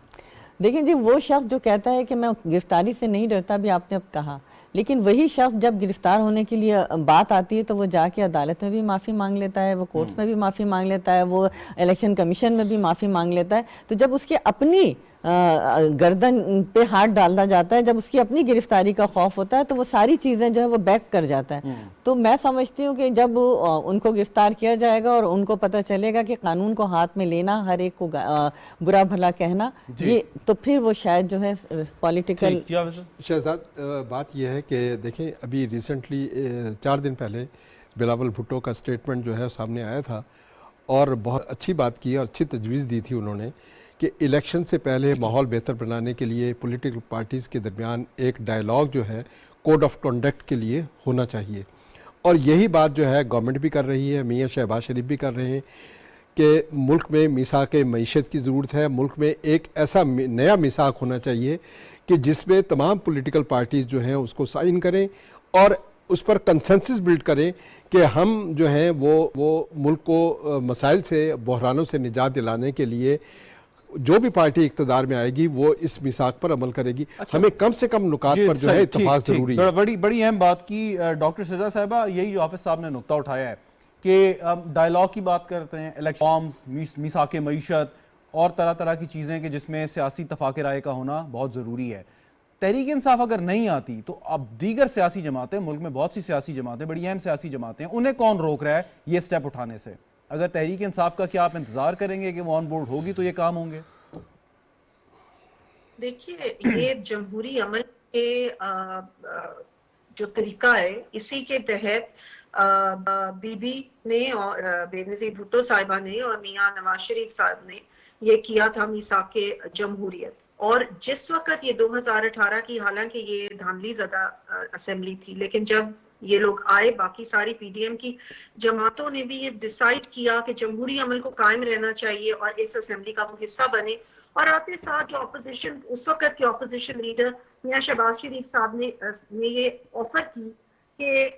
دیکھیں جی، وہ شخص جو کہتا ہے کہ میں گرفتاری سے نہیں ڈرتا، بھی آپ نے اب کہا، لیکن وہی شخص جب گرفتار ہونے کے لیے بات آتی ہے تو وہ جا کے عدالت میں بھی معافی مانگ لیتا ہے، وہ کورٹس میں بھی معافی مانگ لیتا ہے، وہ الیکشن کمیشن میں بھی معافی مانگ لیتا ہے۔ تو جب اس کی اپنی گردن پہ ہاتھ ڈالا جاتا ہے، جب اس کی اپنی گرفتاری کا خوف ہوتا ہے تو وہ ساری چیزیں جو ہے وہ بیک کر جاتا ہے۔ تو میں سمجھتی ہوں کہ جب ان کو گرفتار کیا جائے گا اور ان کو پتہ چلے گا کہ قانون کو ہاتھ میں لینا، ہر ایک کو برا بھلا کہنا، یہ تو پھر وہ شاید جو ہے پولیٹیکل۔ شہزاد بات یہ ہے کہ دیکھیں ابھی ریسنٹلی 4 دن پہلے بلاول بھٹو کا سٹیٹمنٹ جو ہے سامنے آیا تھا اور بہت اچھی بات کی اور اچھی تجویز دی تھی انہوں نے کہ الیکشن سے پہلے ماحول بہتر بنانے کے لیے پولیٹیکل پارٹیز کے درمیان ایک ڈائیلاگ جو ہے کوڈ آف کنڈکٹ کے لیے ہونا چاہیے، اور یہی بات جو ہے گورنمنٹ بھی کر رہی ہے، میاں شہباز شریف بھی کر رہے ہیں کہ ملک میں میثاق معیشت کی ضرورت ہے، ملک میں ایک ایسا نیا میثاق ہونا چاہیے کہ جس میں تمام پولیٹیکل پارٹیز جو ہیں اس کو سائن کریں اور اس پر کنسنسس بلڈ کریں کہ ہم جو ہیں وہ ملک کو مسائل سے، بحرانوں سے نجات دلانے کے لیے جو بھی پارٹی اقتدار میں آئے گی وہ اس میثاق پر عمل کرے گی۔ ہمیں کم سے کم نکات پر جو ہے اتفاق ضروری ہے۔ بڑی اہم بات کی ڈاکٹر سزا صاحبہ، یہی جو حافظ صاحب نے نقطہ اٹھایا ہے کہ ڈائیلاگ کی بات کرتے ہیں، الیکشن فارمز، میثاق معیشت اور طرح طرح کی چیزیں کہ جس میں سیاسی اتفاق رائے کا ہونا بہت ضروری ہے۔ تحریک انصاف اگر نہیں آتی تو اب دیگر سیاسی جماعتیں، ملک میں بہت سی سیاسی جماعتیں، بڑی اہم سیاسی جماعتیں ہیں، انہیں کون روک رہا ہے یہ سٹیپ اٹھانے سے؟ اگر تحریک انصاف کا کیا آپ انتظار کریں گے کہ وہ آن بورڈ ہوگی تو یہ کام ہوں گے؟ دیکھیے یہ جمہوری عمل کے جو طریقہ ہے، اسی کے تحت بی بی نے اور بے نظیر بھٹو صاحبہ نے اور میاں نواز شریف صاحب نے یہ کیا تھا میثاق جمہوریت۔ اور جس وقت یہ 2018 کی، حالانکہ یہ دھاندلی زدہ اسمبلی تھی، لیکن جب یہ لوگ آئے، باقی ساری پی ڈی ایم کی جماعتوں نے بھی یہ ڈیسائیڈ کیا کہ جمہوری عمل کو قائم رہنا چاہیے اور اس اسمبلی کا وہ حصہ بنے، اور آتے ساتھ جو اپوزیشن، اس وقت کے اپوزیشن لیڈر میاں شہباز شریف صاحب نے یہ آفر کی کہ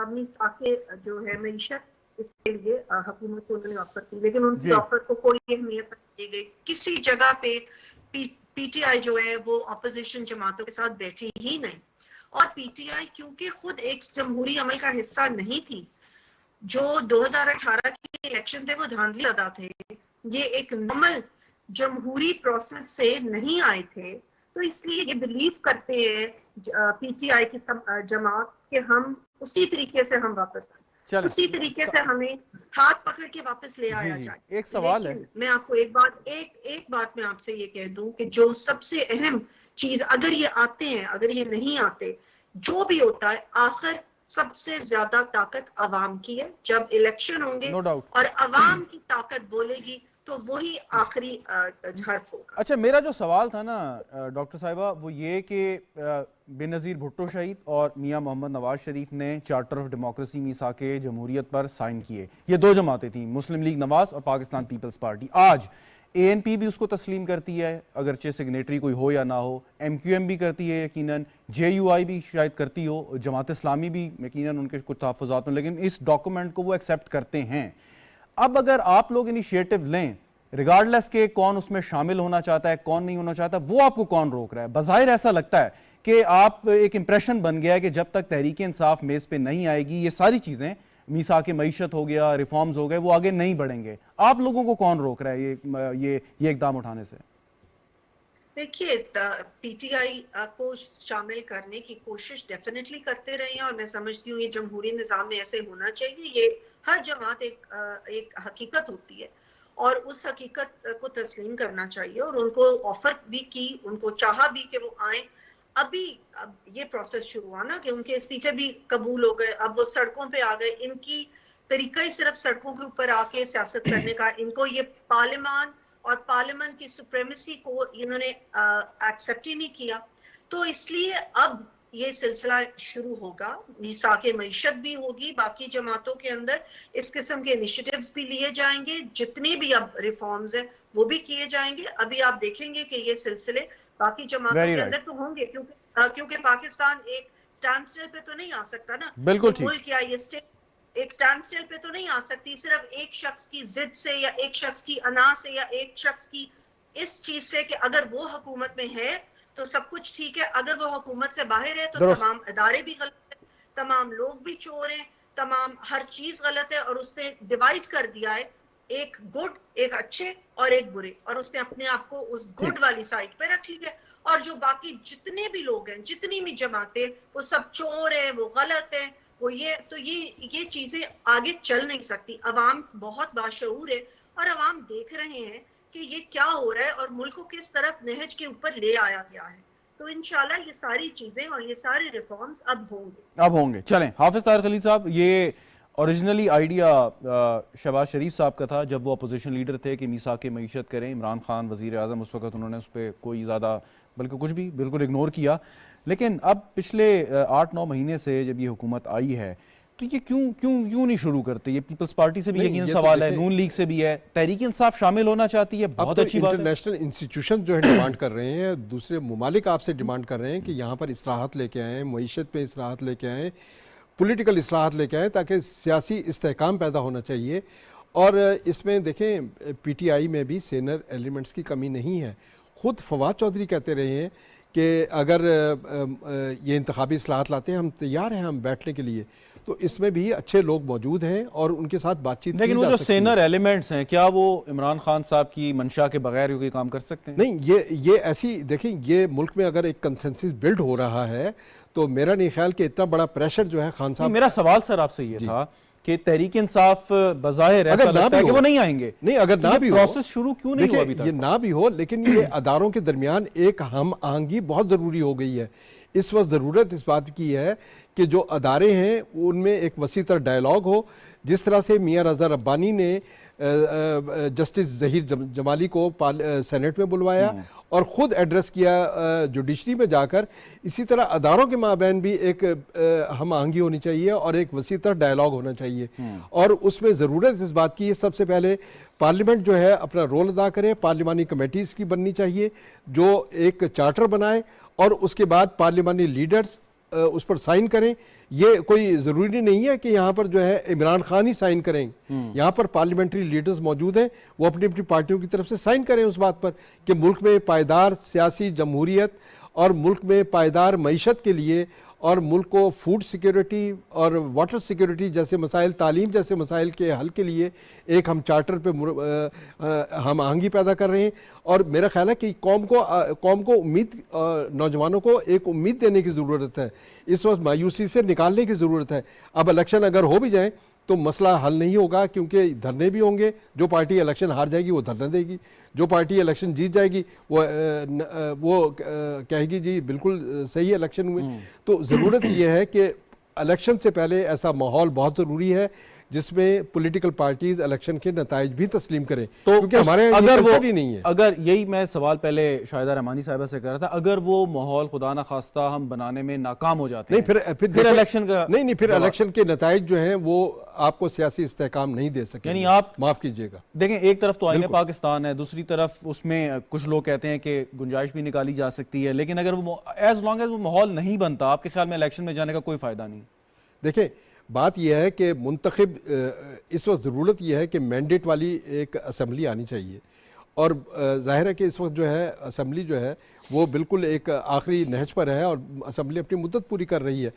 میثاق جو ہے معیشت، اس کے لیے حکومت کو انہوں نے آفر کی، لیکن ان کی آفر کو کوئی اہمیت نہیں دی گئی۔ کسی جگہ پہ پی ٹی آئی جو ہے وہ اپوزیشن جماعتوں کے ساتھ بیٹھی ہی نہیں، اور پی ٹی آئی کیونکہ خود ایک جمہوری عمل کا حصہ نہیں تھی، جو 2018 کے الیکشن تھے وہ دھاندلی زدہ تھے، یہ ایک نارمل جمہوری پروسیس سے نہیں آئے تھے، تو اس لیے یہ بلیو کرتے ہیں پی ٹی آئی کی جماعت کہ ہم اسی طریقے سے ہم واپس آئیں، اسی طریقے سے ہمیں ہاتھ پکڑ کے واپس لے آیا جائے۔ ایک سوال ہے، میں آپ کو ایک بات میں آپ سے یہ کہہ دوں کہ جو سب سے اہم چیز، اگر یہ آتے ہیں، اگر یہ نہیں آتے، جو بھی ہوتا ہے، آخر سب سے زیادہ طاقت عوام کی ہے۔ جب الیکشن ہوں گے اور عوام کی طاقت بولے گی تو وہی آخری حرف ہوگا۔ اچھا میرا جو سوال تھا نا ڈاکٹر صاحبہ، وہ یہ کہ بے نظیر بھٹو شہید اور میاں محمد نواز شریف نے چارٹر آف ڈیموکریسی میثاق جمہوریت پر سائن کیے، یہ دو جماعتیں تھیں، مسلم لیگ نواز اور پاکستان پیپلز پارٹی۔ آج اے این پی بھی اس کو تسلیم کرتی ہے، اگرچہ سگنیٹری کوئی ہو یا نہ ہو، ایم کیو ایم بھی کرتی ہے یقیناً، جے یو آئی بھی شاید کرتی ہو، جماعت اسلامی بھی یقیناً ان کے کچھ تحفظات ہوں، لیکن اس ڈاکومنٹ کو وہ ایکسیپٹ کرتے ہیں۔ اب اگر آپ لوگ انیشیٹو لیں، ریگارڈلیس کہ کون اس میں شامل ہونا چاہتا ہے، کون نہیں ہونا چاہتا، وہ آپ کو کون روک رہا ہے؟ بظاہر ایسا لگتا ہے کہ آپ ایک امپریشن بن گیا ہے کہ جب تک تحریک انصاف میز پہ نہیں آئے گی، یہ ساری چیزیں، میثاق معیشت ہو گیا، ریفارمز ہو گئے، وہ آگے نہیں بڑھیں گے۔ آپ لوگوں کو کون روک رہا ہے یہ اقدام اٹھانے سے؟ دیکھیے پی ٹی آئی کو شامل کرنے کی کوشش ڈیفینیٹلی کرتے رہے ہیں، اور میں سمجھتی ہوں یہ جمہوری نظام میں ایسے ہونا چاہیے، یہ ہر جماعت ایک حقیقت ہوتی ہے، اور اس حقیقت کو تسلیم کرنا چاہیے، اور ان کو آفر بھی کی، ان کو چاہا بھی کہ وہ آئیں. اب یہ پروسیس شروع ہوا نا کہ ان کے استعفے بھی قبول ہو گئے، اب وہ سڑکوں پہ آ گئے. ان کی طریقہ ہی صرف سڑکوں کے اوپر آ کے سیاست کرنے کا. ان کو یہ پارلیمان اور پارلیمنٹ کی سپریمیسی کو انہوں نے ایکسیپٹ ہی نہیں کیا. تو اس لیے اب یہ سلسلہ شروع ہوگا، میثاق معیشت بھی ہوگی، باقی جماعتوں کے اندر اس قسم کے انیشیٹیوز بھی لیے جائیں گے، جتنی بھی اب ریفارمز ہیں وہ بھی کیے جائیں گے. ابھی آپ دیکھیں گے کہ یہ سلسلے باقی جماعتوں کے اندر تو ہوں گے، کیونکہ پاکستان ایک سٹینڈ سٹل پہ تو نہیں آ سکتا نا. بالکل یہ ملک یا یہ اسٹیٹ ایک سٹینڈ سٹل پہ تو نہیں آ سکتی صرف ایک شخص کی ضد سے یا ایک شخص کی انا سے یا ایک شخص کی اس چیز سے کہ اگر وہ حکومت میں ہے تو سب کچھ ٹھیک ہے، اگر وہ حکومت سے باہر ہے تو درست. تمام ادارے بھی غلط ہیں، تمام لوگ بھی چور ہیں، تمام ہر چیز غلط ہے. اور اس نے ڈیوائیڈ کر دیا ہے ایک گڈ، ایک اچھے اور ایک برے، اور اس نے اپنے آپ کو اس گڈ والی سائڈ پہ رکھ لیا. اور جو باقی جتنے بھی لوگ ہیں، جتنی بھی جماعتیں، وہ سب چور ہیں، وہ غلط ہیں، وہ یہ چیزیں آگے چل نہیں سکتی. عوام بہت باشعور ہے اور عوام دیکھ رہے ہیں کہ یہ کیا ہو رہا ہے اور ملک کو کس طرف نہج کے اوپر لے آیا گیا ہے. تو انشاءاللہ یہ ساری چیزیں اور یہ سارے ریفارمز اب ہوں گے. چلیں حافظ طاہر خلیل صاحب، یہ اوریجنلی آئیڈیا شہباز شریف صاحب کا تھا جب وہ اپوزیشن لیڈر تھے کہ میثاق معیشت کریں. عمران خان وزیر اعظم اس وقت، انہوں نے اس پہ کوئی زیادہ بلکہ کچھ بھی بالکل اگنور کیا. لیکن اب پچھلے 8-9 مہینے سے جب یہ حکومت آئی ہے تو یہ کیوں نہیں شروع کرتے؟ یہ پیپلز پارٹی سے بھی یقیناً سوال ہے، نون لیگ سے بھی ہے، تحریک انصاف شامل ہونا چاہتی ہے، بہت اچھی بات ہے. انٹرنیشنل انسٹیٹیوشن جو ہے ڈیمانڈ کر رہے ہیں، دوسرے ممالک آپ سے ڈیمانڈ کر رہے ہیں کہ یہاں پر اصلاحات لے کے آئیں، معیشت پہ اصلاحات لے کے آئیں، پولیٹیکل اصلاحات لے کے آئیں تاکہ سیاسی استحکام پیدا ہونا چاہیے. اور اس میں دیکھیں پی ٹی آئی میں بھی سینئر ایلیمنٹس کی کمی نہیں ہے. خود فواد چودھری کہتے رہے ہیں کہ اگر یہ انتخابی اصلاحات لاتے ہیں ہم تیار ہیں ہم بیٹھنے کے لیے. تو اس میں بھی اچھے لوگ موجود ہیں اور ان کے ساتھ بات چیت. لیکن وہ جو سینئر ایلیمنٹس ہیں، کیا وہ عمران خان صاحب کی منشا کے بغیر کوئی کام کر سکتے ہیں؟ نہیں، یہ ایسی دیکھیں، یہ ملک میں اگر ایک کنسنسس بلڈ ہو رہا ہے تو میرا نہیں خیال کہ اتنا بڑا پریشر جو ہے خان صاحب. میرا سوال سر آپ سے یہ تھا کہ تحریک انصاف بظاہر ایسا لگتا ہے کہ وہ نہیں آئیں گے. نہیں، اگر نہ بھی ہو، پروسیس شروع کیوں نہیں ہوا ابھی تک؟ یہ نہ بھی ہو، لیکن یہ اداروں کے درمیان ایک ہم آہنگی بہت ضروری ہو گئی ہے. اس وقت ضرورت اس بات کی ہے کہ جو ادارے ہیں ان میں ایک وسیع تر ڈائلاگ ہو. جس طرح سے میاں رضا ربانی نے جسٹس ظہیر جمالی کو سینٹ میں بلوایا اور خود ایڈریس کیا جوڈیشری میں جا کر، اسی طرح اداروں کے مابین بھی ایک ہم آہنگی ہونی چاہیے اور ایک وسیع تر ڈائلاگ ہونا چاہیے. اور اس میں ضرورت اس بات کی ہے سب سے پہلے پارلیمنٹ جو ہے اپنا رول ادا کرے. پارلیمانی کمیٹیز کی بننی چاہیے جو ایک چارٹر بنائے اور اس کے بعد پارلیمانی لیڈرز اس پر سائن کریں. یہ کوئی ضروری نہیں ہے کہ یہاں پر جو ہے عمران خان ہی سائن کریں. یہاں پر پارلیمنٹری لیڈرز موجود ہیں، وہ اپنی اپنی پارٹیوں کی طرف سے سائن کریں اس بات پر کہ ملک میں پائیدار سیاسی جمہوریت اور ملک میں پائیدار معیشت کے لیے اور ملک کو فوڈ سیکیورٹی اور واٹر سیکیورٹی جیسے مسائل، تعلیم جیسے مسائل کے حل کے لیے ایک ہم چارٹر پہ ہم آہنگی پیدا کر رہے ہیں. اور میرا خیال ہے کہ قوم کو امید، نوجوانوں کو ایک امید دینے کی ضرورت ہے. اس وقت مایوسی سے نکالنے کی ضرورت ہے. اب الیکشن اگر ہو بھی جائیں تو مسئلہ حل نہیں ہوگا کیونکہ دھرنے بھی ہوں گے. جو پارٹی الیکشن ہار جائے گی وہ دھرنا دے گی، جو پارٹی الیکشن جیت جائے گی وہ کہے گی جی بالکل صحیح الیکشن ہوئے. تو ضرورت یہ ہے کہ الیکشن سے پہلے ایسا ماحول بہت ضروری ہے جس میں پولیٹیکل پارٹیز الیکشن کے نتائج بھی تسلیم کریں. کیونکہ ہمارے کلچر ہی نہیں ہے. اگر یہی میں سوال پہلے شاہدہ رحمانی صاحبہ سے کر رہا تھا، اگر وہ ماحول خدا نخواستہ ہم بنانے میں ناکام ہو جاتے ہیں پھر الیکشن کا پھر الیکشن کے نتائج جو ہیں وہ آپ کو سیاسی استحکام نہیں دے سکیں. یعنی آپ معاف کیجئے گا، دیکھیں ایک طرف تو آئین پاکستان ہے، دوسری طرف اس میں کچھ لوگ کہتے ہیں کہ گنجائش بھی نکالی جا سکتی ہے، لیکن اگر وہ ایز لانگ ایز وہ ماحول نہیں بنتا، آپ کے خیال میں الیکشن میں جانے کا کوئی فائدہ نہیں؟ دیکھیں بات یہ ہے کہ منتخب اس وقت ضرورت یہ ہے کہ مینڈیٹ والی ایک اسمبلی آنی چاہیے. اور ظاہر ہے کہ اس وقت جو ہے اسمبلی جو ہے وہ بالکل ایک آخری نہج پر ہے اور اسمبلی اپنی مدت پوری کر رہی ہے.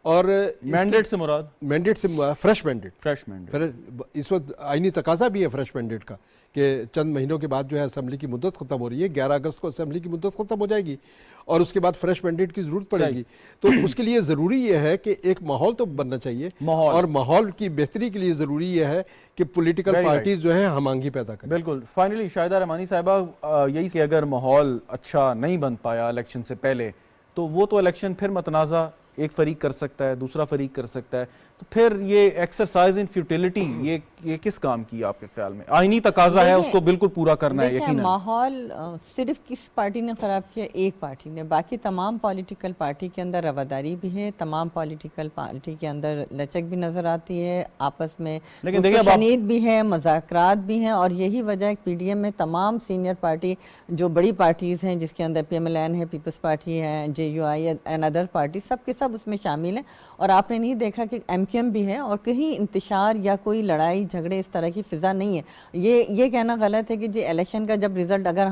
اور مینڈیٹ سے مراد مینڈیٹ سے فریش مینڈیٹ، فریش مینڈیٹ، اس وقت آئینی تقاضا بھی ہے فریش مینڈیٹ کا کہ چند مہینوں کے بعد جو ہے اسمبلی کی مدت ختم ہو رہی ہے، 11 اگست کو اسمبلی کی مدت ختم ہو جائے گی اور اس کے بعد فریش مینڈیٹ کی ضرورت پڑے گی. تو اس کے لیے ضروری یہ ہے کہ ایک ماحول تو بننا چاہیے، اور ماحول کی بہتری کے لیے ضروری یہ ہے کہ پولیٹیکل پارٹیز جو ہیں ہم آہنگی پیدا کریں. بالکل. فائنلی شاہدہ رحمانی صاحبہ، یہی کہ اگر ماحول اچھا نہیں بن پایا الیکشن سے پہلے تو وہ تو الیکشن پھر متنازع ایک فریق کر سکتا ہے، دوسرا فریق کر سکتا ہے، تو پھر یہ ایکسرسائز ان فیوٹیلٹی یہ کس کام کی آپ کے خیال میں؟ آئینی تقاضا ہے، اس کو بالکل پورا کرنا ہے یقیناً. ماحول صرف کس پارٹی نے خراب کیا؟ ایک پارٹی نے. باقی تمام پولیٹیکل پارٹی کے اندر رواداری بھی ہے، تمام پولیٹیکل پارٹی کے اندر لچک بھی نظر آتی ہے، آپس میں شنید بھی ہے، مذاکرات بھی ہیں. اور یہی وجہ ہے پی ڈی ایم میں تمام سینئر پارٹی جو بڑی پارٹیز ہیں، جس کے اندر پی ایم ایل این ہے، پیپلز پارٹی ہے، J U I and other party, سب کے سب اس میں شامل ہیں. اور آپ نے نہیں دیکھا کہ ایم کیو ایم بھی ہے، اور کہیں انتشار یا کوئی لڑائی جھگڑے اس طرح کی فضا نہیں ہے. یہ کہنا غلط ہے کہ جی الیکشن کا جب ریزلٹ اگر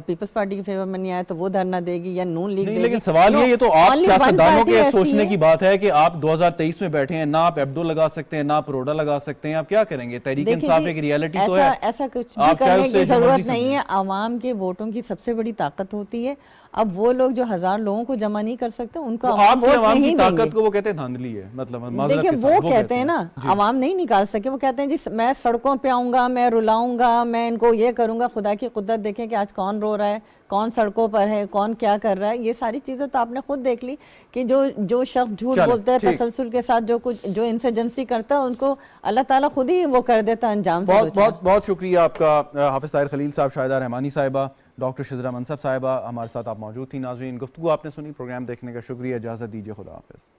پیپلز پارٹی کے فیور میں نہیں آیا تو وہ دھرنا دے گی یا نون لیگ دے گی. لیکن سوال یہ تو آپ سیاستدانوں کے سوچنے کی بات ہے کہ آپ 2023 میں بیٹھے ہیں، نہ آپ ایبڈو لگا سکتے ہیں، نہ آپ روڈا لگا سکتے ہیں، آپ کیا کریں گے؟ تحریک انصاف ایک ریئلٹی تو ہے، ایسا کچھ بھی کرنے کی ضرورت نہیں ہے. عوام کے ووٹوں کی سب سے بڑی طاقت ہوتی ہے. اب وہ لوگ جو 1000 لوگوں کو جمع نہیں کر سکتے، ان کو آپ کی عوام کی طاقت کو وہ کہتے ہیں دھاندلی ہے. مطلب دیکھیں وہ کہتے ہیں نا، عوام نہیں نکال سکے، وہ کہتے ہیں جی میں سڑکوں پہ آؤں گا، میں رلاؤں گا، میں ان کو یہ کروں گا. خدا کی قدرت دیکھیں کہ آج کون رو رہا ہے، کون سڑکوں پر ہے، کون کیا کر رہا ہے. یہ ساری چیزیں تو آپ نے خود دیکھ لی کہ جو شخص جھوٹ بولتا ہے تسلسل کے ساتھ، جو انسرجنسی کرتا ہے، ان کو اللہ تعالیٰ خود ہی وہ کر دیتا ہے انجام. بہت شکریہ آپ کا حافظ طاہر خلیل صاحب، شاہدہ رحمانی صاحبہ، ڈاکٹر شذرا منصب صاحبہ، ہمارے ساتھ آپ موجود تھی. ناظرین، گفتگو آپ نے سنی، پروگرام دیکھنے کا شکریہ. اجازت دیجیے، خدا حافظ.